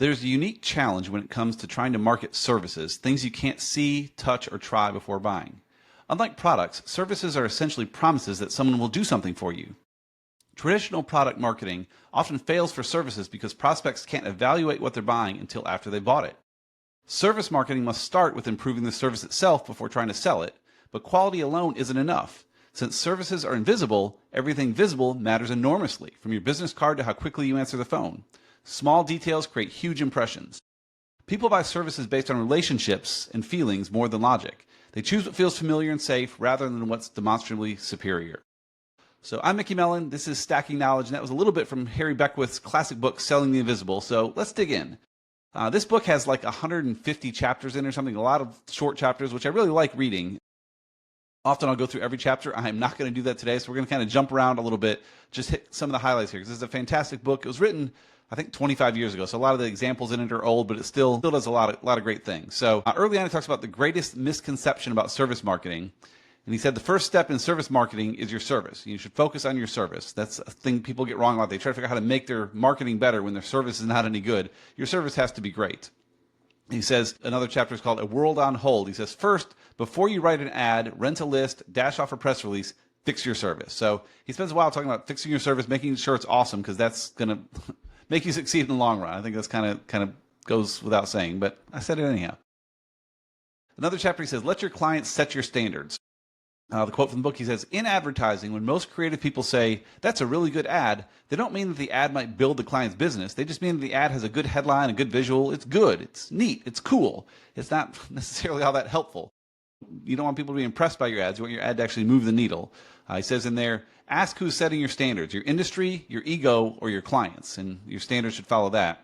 There's a unique challenge when it comes to trying to market services, things you can't see, touch, or try before buying. Unlike products, services are essentially promises that someone will do something for you. Traditional product marketing often fails for services because prospects can't evaluate what they're buying until after they've bought it. Service marketing must start with improving the service itself before trying to sell it, but quality alone isn't enough. Since services are invisible, everything visible matters enormously, from your business card to how quickly you answer the phone. Small details create huge impressions. People buy services based on relationships and feelings more than logic. They choose what feels familiar and safe rather than what's demonstrably superior. So I'm Mickey Mellen. This is Stacking Knowledge, and that was a little bit from Harry Beckwith's classic book, Selling the Invisible. So let's dig in. This book has like 150 chapters in or something, a lot of short chapters, which I really like reading. Often I'll go through every chapter. I'm not going to do that today, so we're going to kind of jump around a little bit, just hit some of the highlights here, because this is a fantastic book. It was written, I think, 25 years ago, so a lot of the examples in it are old, but it still does a lot of great things. So early on, he talks about the greatest misconception about service marketing, and he said the first step in service marketing is your service. You should focus on your service. That's a thing people get wrong a lot. They try to figure out how to make their marketing better when their service is not any good. Your service has to be great. He says, another chapter is called A World on Hold. He says, first, before you write an ad, rent a list, dash off a press release, fix your service. So he spends a while talking about fixing your service, making sure it's awesome, because that's going to make you succeed in the long run. I think that's kind of goes without saying, but I said it anyhow. Another chapter, he says, let your clients set your standards. The quote from the book, he says, in advertising, when most creative people say, that's a really good ad, they don't mean that the ad might build the client's business. They just mean that the ad has a good headline, a good visual. It's good. It's neat. It's cool. It's not necessarily all that helpful. You don't want people to be impressed by your ads. You want your ad to actually move the needle. He says in there, ask who's setting your standards, your industry, your ego, or your clients, and your standards should follow that.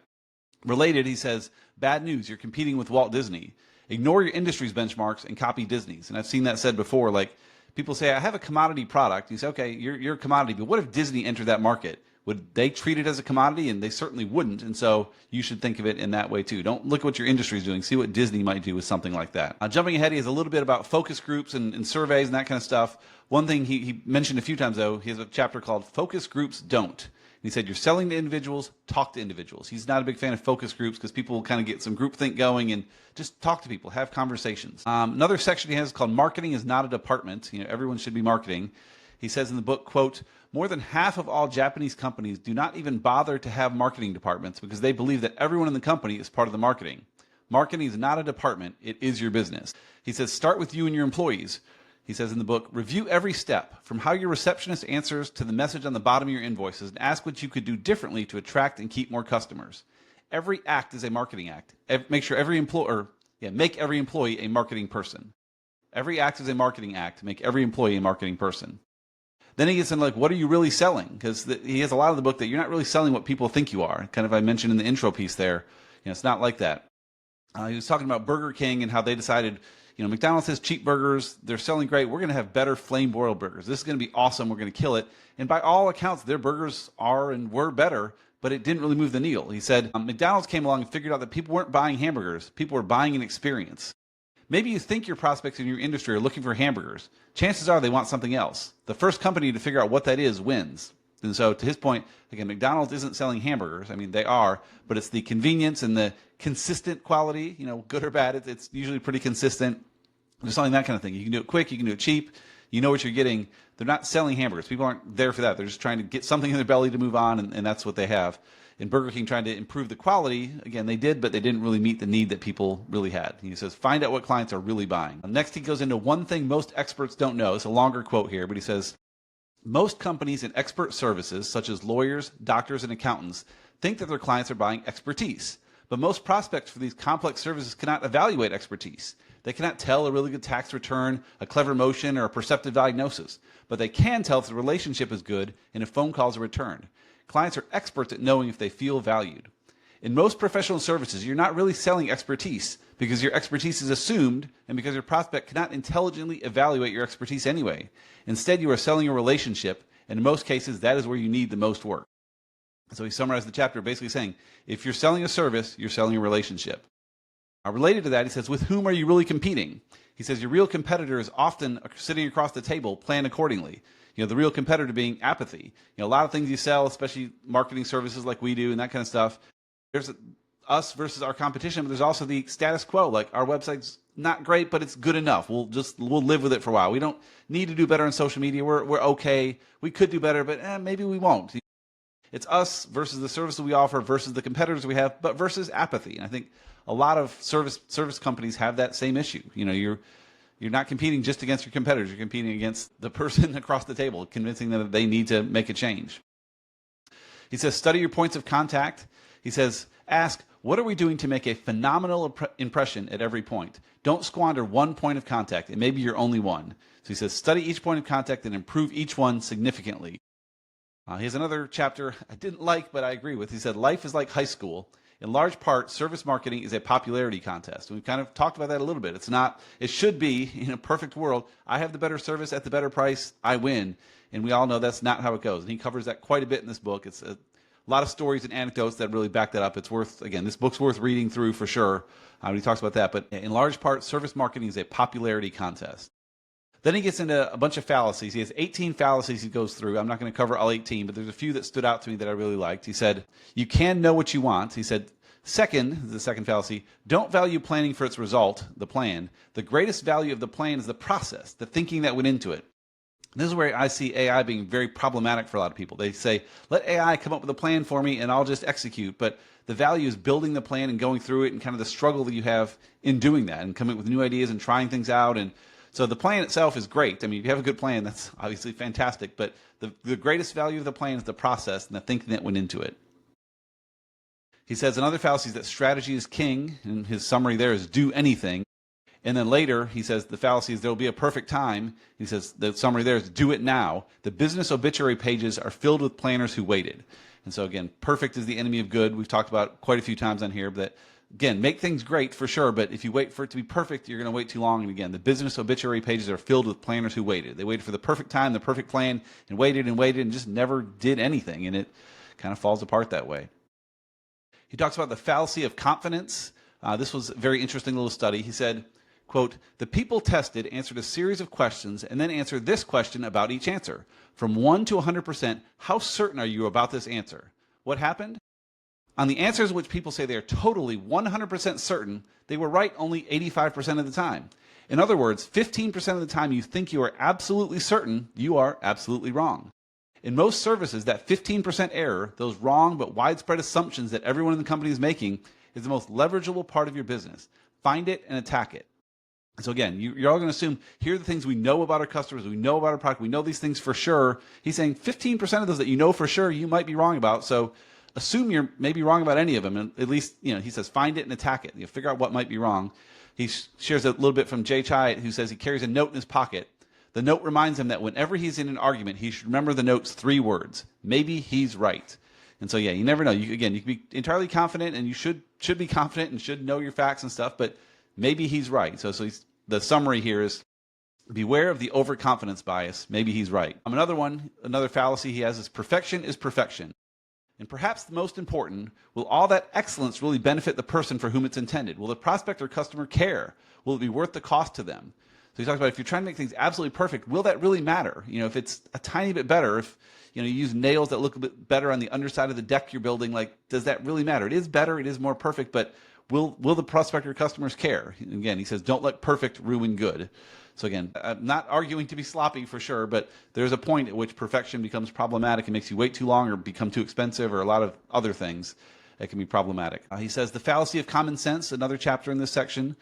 Related, he says, bad news, you're competing with Walt Disney. Ignore your industry's benchmarks and copy Disney's. And I've seen that said before, like, people say, I have a commodity product. You say, okay, you're a commodity, but what if Disney entered that market? Would they treat it as a commodity? And they certainly wouldn't. And so you should think of it in that way too. Don't look at what your industry is doing. See what Disney might do with something like that. Jumping ahead, he has a little bit about focus groups and surveys and that kind of stuff. One thing he mentioned a few times, though, he has a chapter called Focus Groups Don't. He said, you're selling to individuals, talk to individuals. He's not a big fan of focus groups because people will kind of get some groupthink going, and just talk to people, have conversations. Another section he has is called Marketing is Not a Department. Everyone should be marketing. He says in the book, quote, more than half of all Japanese companies do not even bother to have marketing departments because they believe that everyone in the company is part of the marketing. Marketing is not a department. It is your business. He says, start with you and your employees. He says in the book, review every step, from how your receptionist answers to the message on the bottom of your invoices, and ask what you could do differently to attract and keep more customers. Every act is a marketing act. Make every employee a marketing person. Every act is a marketing act. Make every employee a marketing person. Then he gets into, like, what are you really selling? Because he has a lot of the book that you're not really selling what people think you are. Kind of, I mentioned in the intro piece there, it's not like that. He was talking about Burger King and how they decided, McDonald's has cheap burgers. They're selling great. We're going to have better flame broiled burgers. This is going to be awesome. We're going to kill it. And by all accounts, their burgers are and were better, but it didn't really move the needle. He said, McDonald's came along and figured out that people weren't buying hamburgers. People were buying an experience. Maybe you think your prospects in your industry are looking for hamburgers. Chances are they want something else. The first company to figure out what that is wins. And so to his point, again, McDonald's isn't selling hamburgers. I mean, they are, but it's the convenience and the consistent quality, good or bad. It's usually pretty consistent. They're selling that kind of thing. You can do it quick. You can do it cheap. You know what you're getting. They're not selling hamburgers. People aren't there for that. They're just trying to get something in their belly to move on, and that's what they have. In Burger King, trying to improve the quality, again, they did, but they didn't really meet the need that people really had. He says, find out what clients are really buying. Next, he goes into one thing most experts don't know. It's a longer quote here, but he says, most companies in expert services, such as lawyers, doctors, and accountants, think that their clients are buying expertise. But most prospects for these complex services cannot evaluate expertise. They cannot tell a really good tax return, a clever motion, or a perceptive diagnosis. But they can tell if the relationship is good and if phone calls are returned. Clients are experts at knowing if they feel valued. In most professional services, you're not really selling expertise because your expertise is assumed and because your prospect cannot intelligently evaluate your expertise anyway. Instead, you are selling a relationship, and in most cases, that is where you need the most work. So he summarized the chapter basically saying, if you're selling a service, you're selling a relationship. Related to that, he says, with whom are you really competing? He says, your real competitor is often sitting across the table. Plan accordingly. The real competitor being apathy. A lot of things you sell, especially marketing services like we do and that kind of stuff, there's us versus our competition, but there's also the status quo. Like our website's not great, but it's good enough. We'll live with it for a while. We don't need to do better on social media. We're okay. We could do better, but maybe we won't. It's us versus the service that we offer versus the competitors we have, but versus apathy. And I think a lot of service companies have that same issue. You're not competing just against your competitors. You're competing against the person across the table, convincing them that they need to make a change. He says, study your points of contact. He says, ask, what are we doing to make a phenomenal impression at every point? Don't squander one point of contact. It may be your only one. So he says, study each point of contact and improve each one significantly. He has another chapter I didn't like, but I agree with. He said, life is like high school. In large part, service marketing is a popularity contest. We've kind of talked about that a little bit. It should be, in a perfect world, I have the better service at the better price, I win. And we all know that's not how it goes. And he covers that quite a bit in this book. It's a lot of stories and anecdotes that really back that up. This book's worth reading through for sure. He talks about that. But in large part, service marketing is a popularity contest. Then he gets into a bunch of fallacies. He has 18 fallacies he goes through. I'm not going to cover all 18, but there's a few that stood out to me that I really liked. He said, you can know what you want. He said, the second fallacy, don't value planning for its result, the plan. The greatest value of the plan is the process, the thinking that went into it. And this is where I see AI being very problematic for a lot of people. They say, let AI come up with a plan for me and I'll just execute. But the value is building the plan and going through it and kind of the struggle that you have in doing that and coming up with new ideas and trying things out. And so the plan itself is great. I mean, if you have a good plan, that's obviously fantastic. But the greatest value of the plan is the process and the thinking that went into it. He says another fallacy is that strategy is king. And his summary there is do anything. And then later, he says the fallacy is there will be a perfect time. He says the summary there is do it now. The business obituary pages are filled with planners who waited. And so again, perfect is the enemy of good. We've talked about quite a few times on here. But again, make things great for sure. But if you wait for it to be perfect, you're going to wait too long. And again, the business obituary pages are filled with planners who waited. They waited for the perfect time, the perfect plan, and waited and just never did anything. And it kind of falls apart that way. He talks about the fallacy of confidence. This was a very interesting little study. He said, quote, the people tested answered a series of questions and then answered this question about each answer. From 1 to 100%, how certain are you about this answer? What happened? On the answers which people say they are totally 100% certain, they were right only 85% of the time. In other words, 15% of the time you think you are absolutely certain, you are absolutely wrong. In most services, that 15% error, those wrong but widespread assumptions that everyone in the company is making, is the most leverageable part of your business. Find it and attack it. So again, you're all going to assume, here are the things we know about our customers, we know about our product, we know these things for sure. He's saying 15% of those that you know for sure, you might be wrong about. So assume you're maybe wrong about any of them. And at least, he says, find it and attack it. Figure out what might be wrong. He shares a little bit from Jay Chiat, who says he carries a note in his pocket. The note reminds him that whenever he's in an argument, he should remember the note's 3 words. Maybe he's right. And so, you never know. You can be entirely confident, and you should be confident and should know your facts and stuff, but maybe he's right. So the summary here is, beware of the overconfidence bias. Maybe he's right. Another fallacy he has is perfection is perfection. And perhaps the most important, will all that excellence really benefit the person for whom it's intended? Will the prospect or customer care? Will it be worth the cost to them? So he talks about if you're trying to make things absolutely perfect, will that really matter? If it's a tiny bit better, if you use nails that look a bit better on the underside of the deck you're building, does that really matter? It is better, it is more perfect, but will the prospect or customers care? Again, he says, don't let perfect ruin good. So again, I'm not arguing to be sloppy for sure, but there's a point at which perfection becomes problematic and makes you wait too long or become too expensive or a lot of other things that can be problematic. He says the fallacy of common sense, another chapter in this section.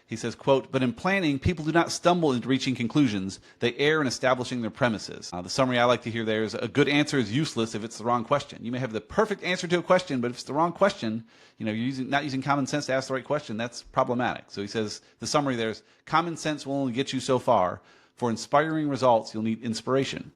He says, quote, but in planning, people do not stumble into reaching conclusions. They err in establishing their premises. The summary I like to hear there is a good answer is useless if it's the wrong question. You may have the perfect answer to a question, but if it's the wrong question, you're not using common sense to ask the right question, that's problematic. So he says, the summary there is, common sense will only get you so far. For inspiring results, you'll need inspiration.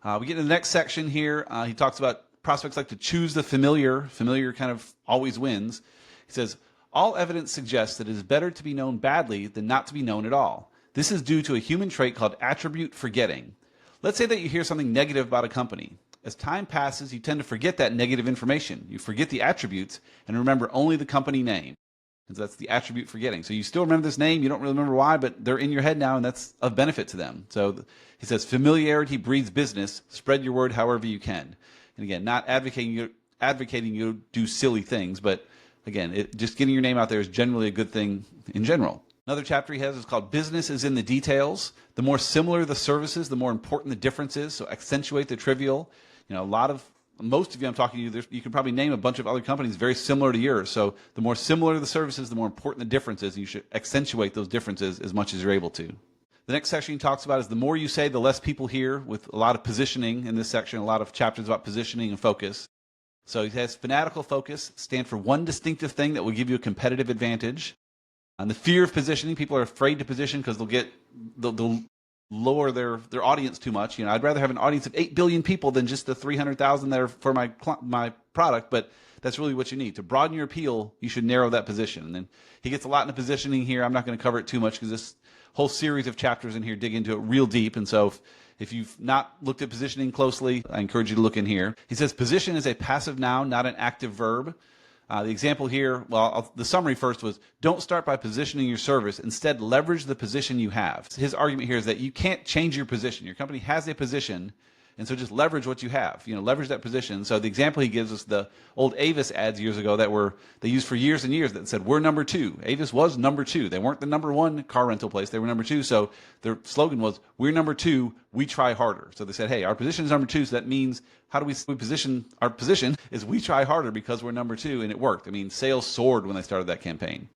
We get to the next section here. He talks about prospects like to choose the familiar. Familiar kind of always wins. He says, all evidence suggests that it is better to be known badly than not to be known at all. This is due to a human trait called attribute forgetting. Let's say that you hear something negative about a company. As time passes, you tend to forget that negative information. You forget the attributes and remember only the company name. And so that's the attribute forgetting. So you still remember this name, you don't really remember why, but they're in your head now and that's of benefit to them. So he says, familiarity breeds business. Spread your word however you can. And again, not advocating advocating you do silly things, but again, just getting your name out there is generally a good thing in general. Another chapter he has is called Business is in the Details. The more similar the services, the more important the difference is. So accentuate the trivial. Most of you I'm talking to, you can probably name a bunch of other companies very similar to yours. So the more similar the services, the more important the difference is. And you should accentuate those differences as much as you're able to. The next section he talks about is the more you say, the less people hear, with a lot of positioning in this section, a lot of chapters about positioning and focus. So he has fanatical focus, stand for one distinctive thing that will give you a competitive advantage. And the fear of positioning, people are afraid to position because they'll lower their audience too much. I'd rather have an audience of 8 billion people than just the 300,000 that are for my product, but that's really what you need. To broaden your appeal, you should narrow that position. And then he gets a lot into positioning here. I'm not going to cover it too much because this whole series of chapters in here dig into it real deep. And so if you've not looked at positioning closely, I encourage you to look in here. He says position is a passive noun, not an active verb. The example here, the summary first was, don't start by positioning your service. Instead, leverage the position you have. His argument here is that you can't change your position. Your company has a position, and so just leverage what you have. Leverage that position. So the example he gives us, the old Avis ads years ago they used for years and years that said, we're number 2. Avis was number 2. They weren't the number 1 car rental place. They were number 2. So their slogan was, we're number 2, we try harder. So they said, hey, our position is number 2. So that means, how do we position? Our position is we try harder because we're number 2, and it worked. Sales soared when they started that campaign.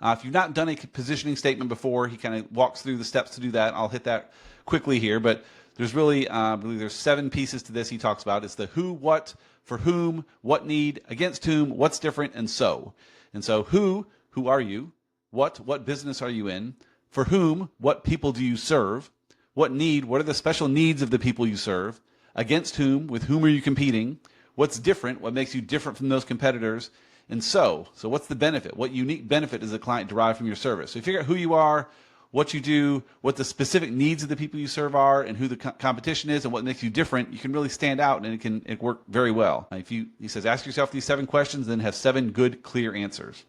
If you've not done a positioning statement before, he kind of walks through the steps to do that. I'll hit that quickly here, but there's really, I believe there's 7 pieces to this he talks about. It's the who, what, for whom, what need, against whom, what's different, and so. And so who are you? What business are you in? For whom, what people do you serve? What need, what are the special needs of the people you serve? Against whom, with whom are you competing? What's different, what makes you different from those competitors? And so what's the benefit? What unique benefit does the client derive from your service? So you figure out who you are, what you do, what the specific needs of the people you serve are, and who the competition is, and what makes you different. You can really stand out, and it work very well. He says, ask yourself these 7 questions, then have 7 good, clear answers.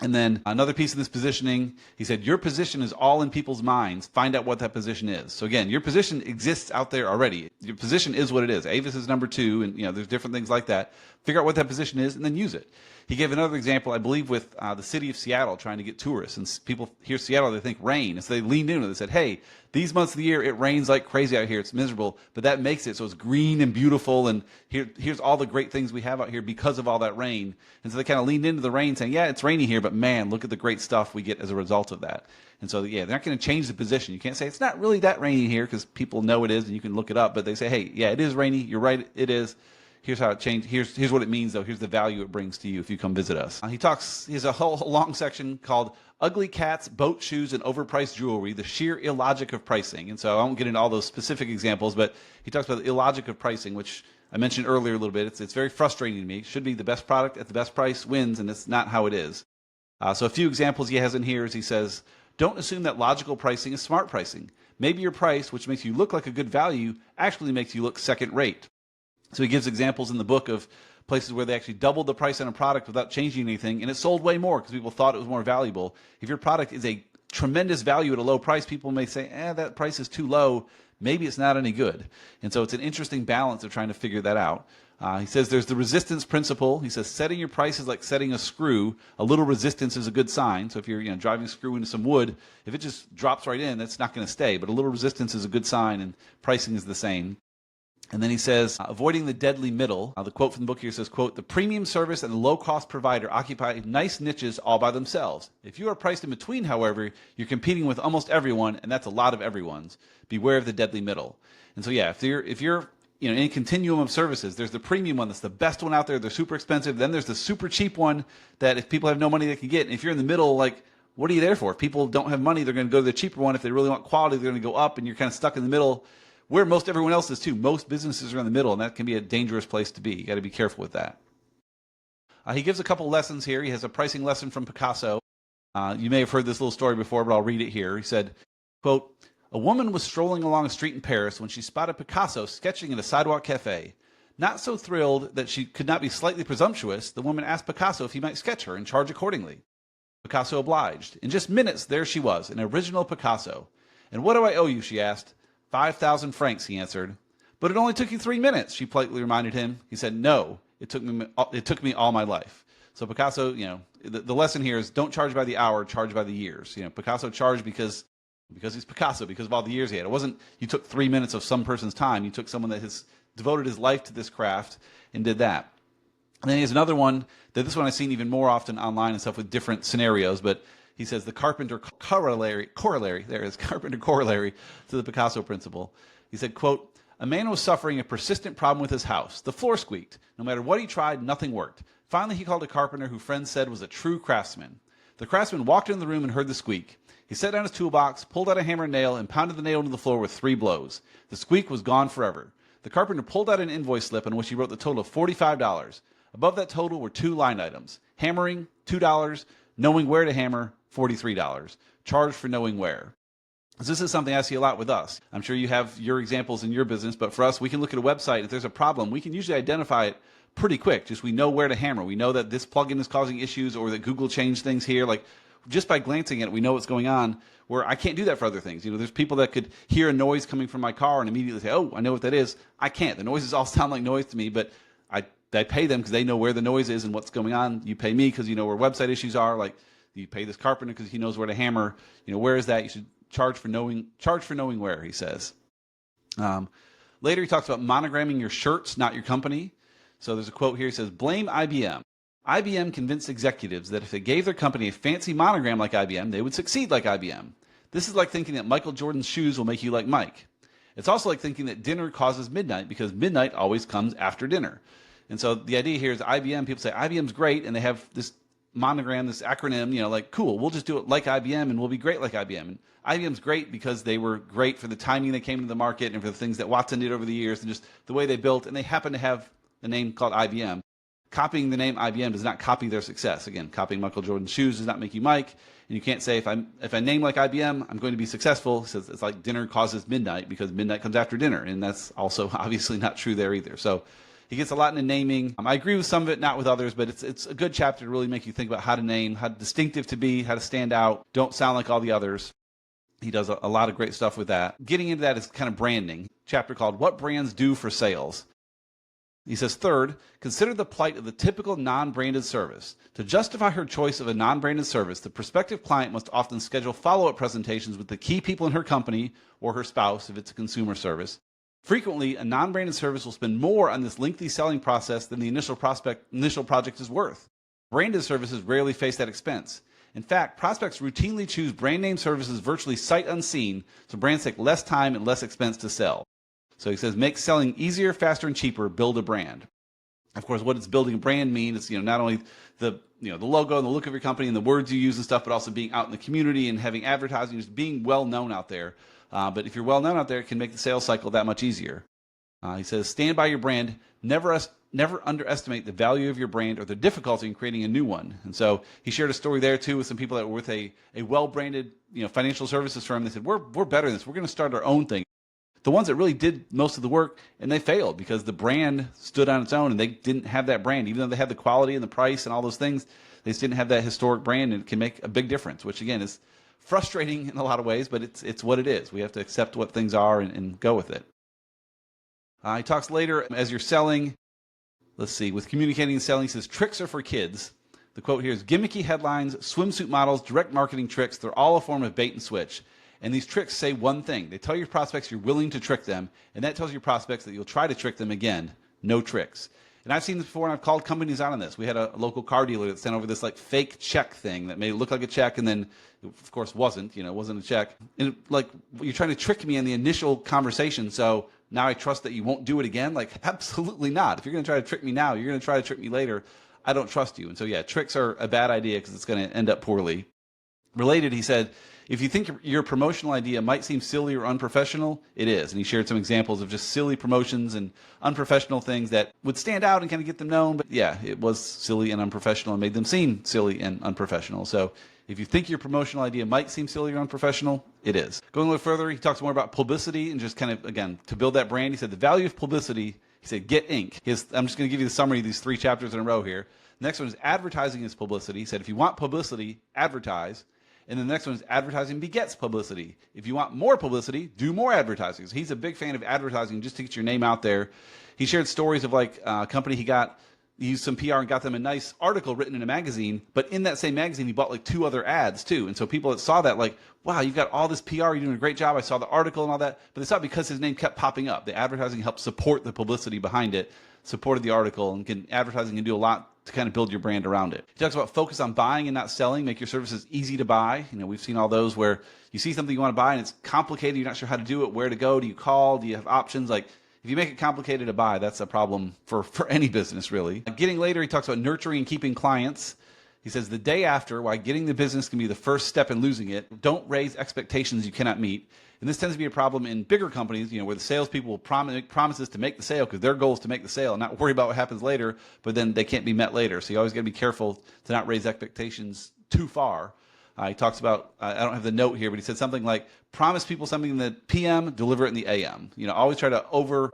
And then another piece of this positioning, he said, your position is all in people's minds. Find out what that position is. So again, your position exists out there already. Your position is what it is. Avis is number 2, and there's different things like that. Figure out what that position is, and then use it. He gave another example, I believe, with the city of Seattle trying to get tourists. And people hear Seattle, they think rain. And so they leaned in and they said, hey, these months of the year, it rains like crazy out here. It's miserable. But that makes it so it's green and beautiful. And here's all the great things we have out here because of all that rain. And so they kind of leaned into the rain saying, yeah, it's rainy here, but man, look at the great stuff we get as a result of that. And so, yeah, they're not going to change the position. You can't say it's not really that rainy here because people know it is and you can look it up. But they say, hey, yeah, it is rainy. You're right. It is. Here's how it changed. Here's what it means, though. Here's the value it brings to you if you come visit us. He has a whole long section called Ugly Cats, Boat Shoes, and Overpriced Jewelry, the sheer illogic of pricing. And so I won't get into all those specific examples, but he talks about the illogic of pricing, which I mentioned earlier a little bit. It's very frustrating to me. It should be the best product at the best price wins, and it's not how it is. So a few examples he has in here is he says, don't assume that logical pricing is smart pricing. Maybe your price, which makes you look like a good value, actually makes you look second rate. So he gives examples in the book of places where they actually doubled the price on a product without changing anything, and it sold way more because people thought it was more valuable. If your product is a tremendous value at a low price, people may say, that price is too low. Maybe it's not any good. And so it's an interesting balance of trying to figure that out. He says there's the resistance principle. He says setting your price is like setting a screw. A little resistance is a good sign. So if you're driving a screw into some wood, if it just drops right in, that's not going to stay. But a little resistance is a good sign, and pricing is the same. And then he says, avoiding the deadly middle. The quote from the book here says, quote, the premium service and the low-cost provider occupy nice niches all by themselves. If you are priced in between, however, you're competing with almost everyone, and that's a lot of everyone's. Beware of the deadly middle. And so, yeah, if you're in a continuum of services, there's the premium one that's the best one out there. They're super expensive. Then there's the super cheap one that if people have no money, they can get. And if you're in the middle, like, what are you there for? If people don't have money, they're going to go to the cheaper one. If they really want quality, they're going to go up, and you're kind of stuck in the middle, where most everyone else is too. Most businesses are in the middle, and that can be a dangerous place to be. You got to be careful with that. He gives a couple lessons here. He has a pricing lesson from Picasso. You may have heard this little story before, but I'll read it here. He said, quote, a woman was strolling along a street in Paris when she spotted Picasso sketching at a sidewalk cafe. Not so thrilled that she could not be slightly presumptuous, the woman asked Picasso if he might sketch her and charge accordingly. Picasso obliged. In just minutes, there she was, an original Picasso. And what do I owe you, she asked. 5,000 francs, he answered. But it only took you 3 minutes, she politely reminded him. He said, no, It took me all my life. So Picasso, the lesson here is don't charge by the hour, charge by the years. Picasso charged because he's Picasso, because of all the years he had. It wasn't you took 3 minutes of some person's time. You took someone that has devoted his life to this craft and did that. And then he has another one, that this one I've seen even more often online and stuff with different scenarios, but he says the carpenter corollary to the Picasso principle. He said, quote, "A man was suffering a persistent problem with his house. The floor squeaked. No matter what he tried, nothing worked. Finally, he called a carpenter who friends said was a true craftsman. The craftsman walked into the room and heard the squeak. He set down his toolbox, pulled out a hammer and nail, and pounded the nail into the floor with 3 blows. The squeak was gone forever. The carpenter pulled out an invoice slip on which he wrote the total of $45. Above that total were 2 line items. Hammering, $2. Knowing where to hammer, $43. Charged for knowing where." This is something I see a lot with us. I'm sure you have your examples in your business, but for us, we can look at a website. If there's a problem, we can usually identify it pretty quick. Just we know where to hammer. We know that this plugin is causing issues or that Google changed things here. Like just by glancing at it, we know what's going on, where I can't do that for other things. There's people that could hear a noise coming from my car and immediately say, oh, I know what that is. I can't. The noises all sound like noise to me, but I pay them because they know where the noise is and what's going on. You pay me because you know where website issues are. Like you pay this carpenter because he knows where to hammer. Where is that? You should charge for knowing where, he says. Later, he talks about monogramming your shirts, not your company. So there's a quote here. He says, "Blame IBM. IBM convinced executives that if they gave their company a fancy monogram like IBM, they would succeed like IBM. This is like thinking that Michael Jordan's shoes will make you like Mike. It's also like thinking that dinner causes midnight because midnight always comes after dinner." And so the idea here is IBM, people say IBM's great, and they have this monogram, this acronym, like, cool, we'll just do it like IBM and we'll be great like IBM. And IBM's great because they were great for the timing they came into the market and for the things that Watson did over the years and just the way they built, and they happen to have a name called IBM. Copying the name IBM does not copy their success. Again, copying Michael Jordan's shoes does not make you Mike, and you can't say if I name like IBM, I'm going to be successful. He says it's like dinner causes midnight because midnight comes after dinner, and that's also obviously not true there either. So he gets a lot into naming. I agree with some of it, not with others, but it's a good chapter to really make you think about how to name, how distinctive to be, how to stand out, don't sound like all the others. He does a lot of great stuff with that. Getting into that is kind of branding. Chapter called What Brands Do for Sales. He says, third, consider the plight of the typical non-branded service. To justify her choice of a non-branded service, the prospective client must often schedule follow-up presentations with the key people in her company or her spouse if it's a consumer service. Frequently, a non-branded service will spend more on this lengthy selling process than the initial project is worth. Branded services rarely face that expense. In fact, prospects routinely choose brand name services virtually sight unseen, so brands take less time and less expense to sell. So he says, make selling easier, faster, and cheaper, build a brand. Of course, what does building a brand mean? It's not only the logo and the look of your company and the words you use and stuff, but also being out in the community and having advertising, just being well known out there. But if you're well known out there, it can make the sales cycle that much easier. He says, stand by your brand. Never underestimate the value of your brand or the difficulty in creating a new one. And so he shared a story there too with some people that were with a well-branded financial services firm. They said, we're better than this. We're going to start our own thing. The ones that really did most of the work, and they failed because the brand stood on its own and they didn't have that brand. Even though they had the quality and the price and all those things, they just didn't have that historic brand, and it can make a big difference, which again is frustrating in a lot of ways, but it's what it is. We have to accept what things are and go with it. He talks later, as you're selling, let's see, with communicating and selling, he says, tricks are for kids. The quote here is, gimmicky headlines, swimsuit models, direct marketing tricks, they're all a form of bait and switch. And these tricks say one thing. They tell your prospects you're willing to trick them, and that tells your prospects that you'll try to trick them again. No tricks. And I've seen this before, and I've called companies out on this. We had a local car dealer that sent over this like fake check thing that made it look like a check, and then, of course, wasn't. It wasn't a check. And like, you're trying to trick me in the initial conversation, so now I trust that you won't do it again? Like, absolutely not. If you're going to try to trick me now, you're going to try to trick me later. I don't trust you. And so, yeah, tricks are a bad idea because it's going to end up poorly. Related, he said, if you think your promotional idea might seem silly or unprofessional, it is. And he shared some examples of just silly promotions and unprofessional things that would stand out and kind of get them known. But yeah, it was silly and unprofessional and made them seem silly and unprofessional. So if you think your promotional idea might seem silly or unprofessional, it is. Going a little further, he talks more about publicity and just kind of, again, to build that brand. He said the value of publicity, he said, get ink. I'm just going to give you the summary of these 3 chapters in a row here. The next one is advertising is publicity. He said, if you want publicity, advertise. And then the next one is advertising begets publicity. If you want more publicity, do more advertising. So he's a big fan of advertising just to get your name out there. He shared stories of like a company he got he used some PR and got them a nice article written in a magazine, but in that same magazine, he bought like 2 other ads too. And so people that saw that, like, wow, you've got all this PR, you're doing a great job. I saw the article and all that, but they saw it because his name kept popping up. The advertising helped support the publicity behind it, supported the article, and advertising can do a lot to kind of build your brand around it. He talks about focus on buying and not selling, make your services easy to buy. We've seen all those where you see something you want to buy and it's complicated, you're not sure how to do it, where to go, do you call, do you have options? Like, if you make it complicated to buy, that's a problem for any business, really. Getting later, he talks about nurturing and keeping clients. He says the day after, why getting the business can be the first step in losing it. Don't raise expectations you cannot meet. And this tends to be a problem in bigger companies, where the salespeople will make promises to make the sale because their goal is to make the sale and not worry about what happens later, but then they can't be met later. So you always got to be careful to not raise expectations too far. He talks about, I don't have the note here, but he said something like, promise people something in the PM, deliver it in the AM. Always try to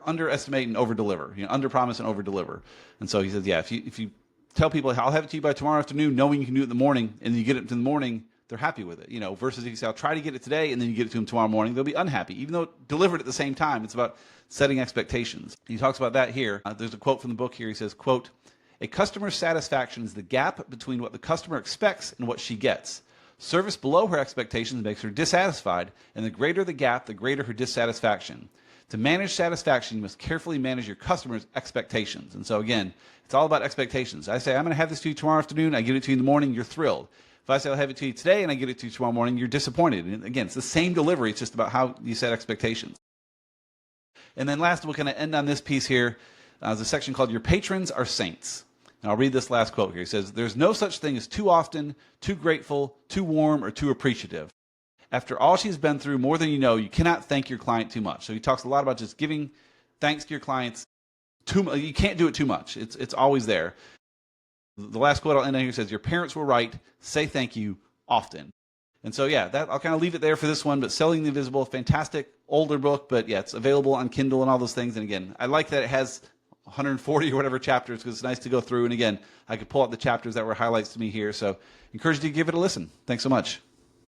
underestimate and over-deliver. Under-promise and over-deliver. And so he says, yeah, if you tell people, I'll have it to you by tomorrow afternoon, knowing you can do it in the morning, and you get it in the morning, they're happy with it. Versus if you say, I'll try to get it today, and then you get it to them tomorrow morning, they'll be unhappy. Even though delivered at the same time, it's about setting expectations. He talks about that here. There's a quote from the book here. He says, quote, a customer's satisfaction is the gap between what the customer expects and what she gets. Service below her expectations makes her dissatisfied, and the greater the gap, the greater her dissatisfaction. To manage satisfaction, you must carefully manage your customers' expectations. And so again, it's all about expectations. I say, I'm going to have this to you tomorrow afternoon. I get it to you in the morning, you're thrilled. If I say I'll have it to you today and I get it to you tomorrow morning, you're disappointed. And again, it's the same delivery. It's just about how you set expectations. And then last, we'll kind of end on this piece here. There's a section called Your Patrons Are Saints. And I'll read this last quote here. He says, there's no such thing as too often, too grateful, too warm, or too appreciative. After all she's been through, more than you know, you cannot thank your client too much. So he talks a lot about just giving thanks to your clients. You can't do it too much. It's always there. The last quote I'll end on here says, your parents were right. Say thank you often. And so, yeah, I'll kind of leave it there for this one. But Selling the Invisible, fantastic older book. But yeah, it's available on Kindle and all those things. And again, I like that it has 140 or whatever chapters because it's nice to go through. And again, I could pull out the chapters that were highlights to me here. So encourage you to give it a listen. Thanks so much.